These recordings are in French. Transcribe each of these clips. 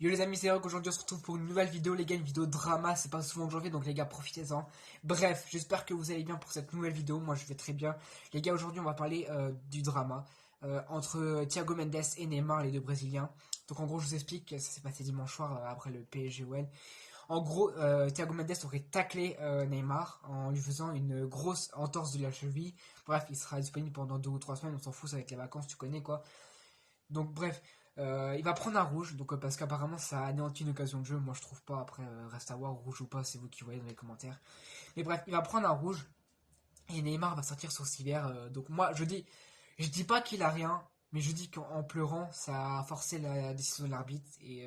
Yo les amis, c'est Rock, aujourd'hui on se retrouve pour une nouvelle vidéo les gars, une vidéo drama, c'est pas souvent que j'en fais donc les gars profitez-en. Bref, j'espère que vous allez bien pour cette nouvelle vidéo, moi je vais très bien. Les gars, aujourd'hui on va parler du drama entre Thiago Mendes et Neymar, les deux Brésiliens. Donc en gros je vous explique, ça s'est passé dimanche soir après le PSG-OL. En gros, Thiago Mendes aurait taclé Neymar en lui faisant une grosse entorse de la cheville. Bref, il sera disponible pendant 2 ou 3 semaines, on s'en fout, ça avec les vacances, tu connais quoi. Donc bref, il va prendre un rouge, donc parce qu'apparemment ça anéantit une occasion de jeu. Moi je trouve pas. Après, reste à voir rouge ou pas, c'est vous qui voyez dans les commentaires. Mais bref, il va prendre un rouge et Neymar va sortir sur civière. Donc moi je dis pas qu'il a rien, mais je dis qu'en pleurant ça a forcé la décision de l'arbitre. Et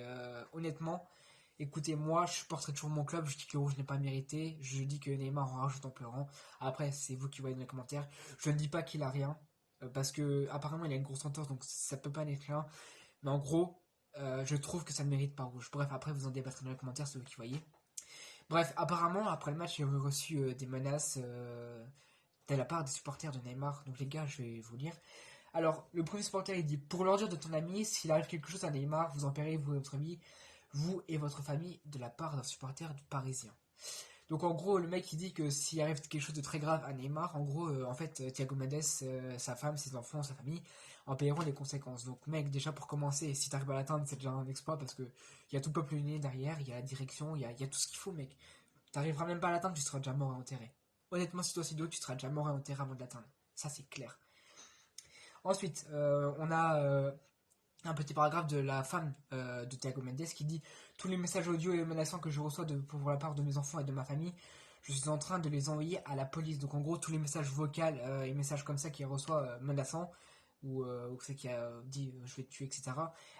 honnêtement, écoutez, moi je supporterai toujours mon club. Je dis que le rouge n'est pas mérité. Je dis que Neymar en rajoute en pleurant. Après, c'est vous qui voyez dans les commentaires. Je ne dis pas qu'il a rien. Parce que apparemment il a une grosse entorse donc ça peut pas être rien. Mais en gros, je trouve que ça ne mérite pas rouge. Bref, après vous en débattrez dans les commentaires, c'est vous qui voyez. Bref, apparemment, après le match, il aurait reçu des menaces de la part des supporters de Neymar. Donc les gars, je vais vous lire. Alors, le premier supporter, il dit: pour l'ordure de ton ami, s'il arrive quelque chose à Neymar, vous en paierez, vous et votre ami, vous et votre famille, de la part d'un supporter du Parisien. Donc en gros, le mec il dit que s'il arrive quelque chose de très grave à Neymar, en gros, en fait, Thiago Mendes, sa femme, ses enfants, sa famille, en paieront les conséquences. Donc mec, déjà pour commencer, si t'arrives à l'atteindre, c'est déjà un exploit parce que il y a tout le peuple uni derrière, il y a la direction, il y a tout ce qu'il faut, mec. T'arriveras même pas à l'atteindre, tu seras déjà mort et enterré. Honnêtement, si toi c'est d'eau, tu seras déjà mort et enterré avant de l'atteindre. Ça c'est clair. Ensuite, on a un petit paragraphe de la femme de Thiago Mendes qui dit: tous les messages audio et menaçants que je reçois pour la part de mes enfants et de ma famille, je suis en train de les envoyer à la police. Donc en gros, tous les messages vocaux et messages comme ça qu'il reçoit menaçants, ou c'est qui a dit je vais te tuer, etc.,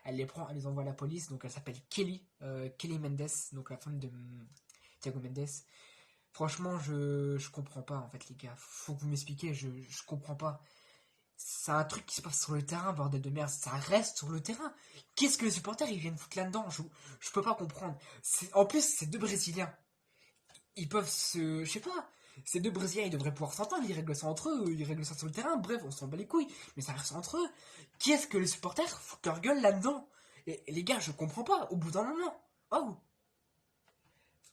elle les prend, elle les envoie à la police. Donc elle s'appelle Kelly Mendes, donc la femme de Thiago Mendes. Franchement, je comprends pas en fait, les gars. Faut que vous m'expliquiez, je comprends pas. C'est un truc qui se passe sur le terrain, bordel de merde. Ça reste sur le terrain. Qu'est-ce que les supporters ils viennent foutre là-dedans? Je peux pas comprendre. En plus, c'est deux Brésiliens. Ils peuvent se. Je sais pas. Ces deux Brésiliens, ils devraient pouvoir s'entendre. Ils règlent ça entre eux. Ils règlent ça sur le terrain. Bref, on s'en bat les couilles. Mais ça reste entre eux. Qu'est-ce que les supporters foutent leur gueule là-dedans? Et les gars, je comprends pas. Au bout d'un moment. Oh,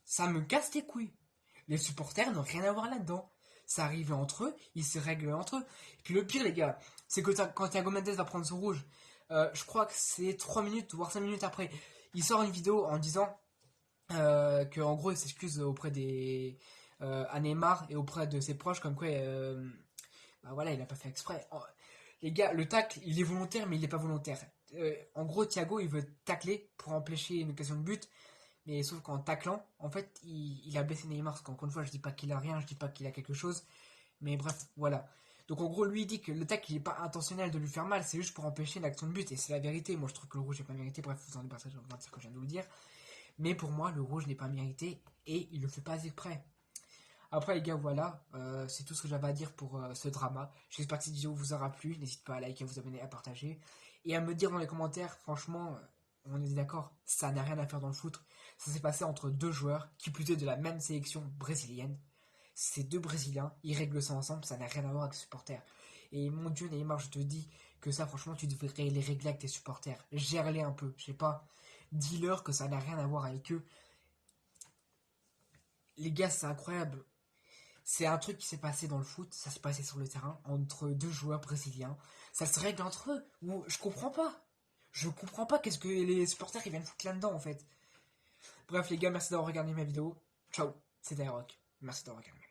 ça me casse les couilles. Les supporters n'ont rien à voir là-dedans. Ça arrive entre eux, ils se règlent entre eux. Et puis le pire, les gars, c'est que quand Thiago Mendes va prendre son rouge, je crois que c'est 3 minutes, voire 5 minutes après, il sort une vidéo en disant que en gros il s'excuse auprès des à Neymar et auprès de ses proches, comme quoi bah voilà, il a pas fait exprès. Les gars, le tacle il est volontaire mais il n'est pas volontaire. En gros, Thiago il veut tacler pour empêcher une occasion de but, mais sauf qu'en taclant, en fait, il a blessé Neymar. Parce qu'encore une fois, je dis pas qu'il a rien, je dis pas qu'il a quelque chose. Mais bref, voilà. Donc en gros, lui il dit que le tacle il est pas intentionnel de lui faire mal, c'est juste pour empêcher une action de but. Et c'est la vérité. Moi je trouve que le rouge n'est pas mérité. Bref, vous en débattrez, je reviens de ce que je viens de vous le dire. Mais pour moi, le rouge n'est pas mérité et il le fait pas exprès. Après les gars, voilà, c'est tout ce que j'avais à dire pour ce drama. J'espère que cette vidéo vous aura plu. N'hésitez pas à liker, à vous abonner, à partager. Et à me dire dans les commentaires, franchement, on est d'accord, ça n'a rien à faire dans le foot. Ça s'est passé entre deux joueurs, qui plus est de la même sélection brésilienne. Ces deux Brésiliens, ils règlent ça ensemble, ça n'a rien à voir avec les supporters. Et mon Dieu, Neymar, je te dis que ça, franchement, tu devrais les régler avec tes supporters. Gère-les un peu, je sais pas. Dis-leur que ça n'a rien à voir avec eux. Les gars, c'est incroyable. C'est un truc qui s'est passé dans le foot, ça s'est passé sur le terrain, entre deux joueurs brésiliens. Ça se règle entre eux. Ou je comprends pas. Je comprends pas qu'est-ce que les supporters ils viennent foutre là-dedans en fait. Bref les gars, merci d'avoir regardé ma vidéo. Ciao, c'était Rock. Merci d'avoir regardé.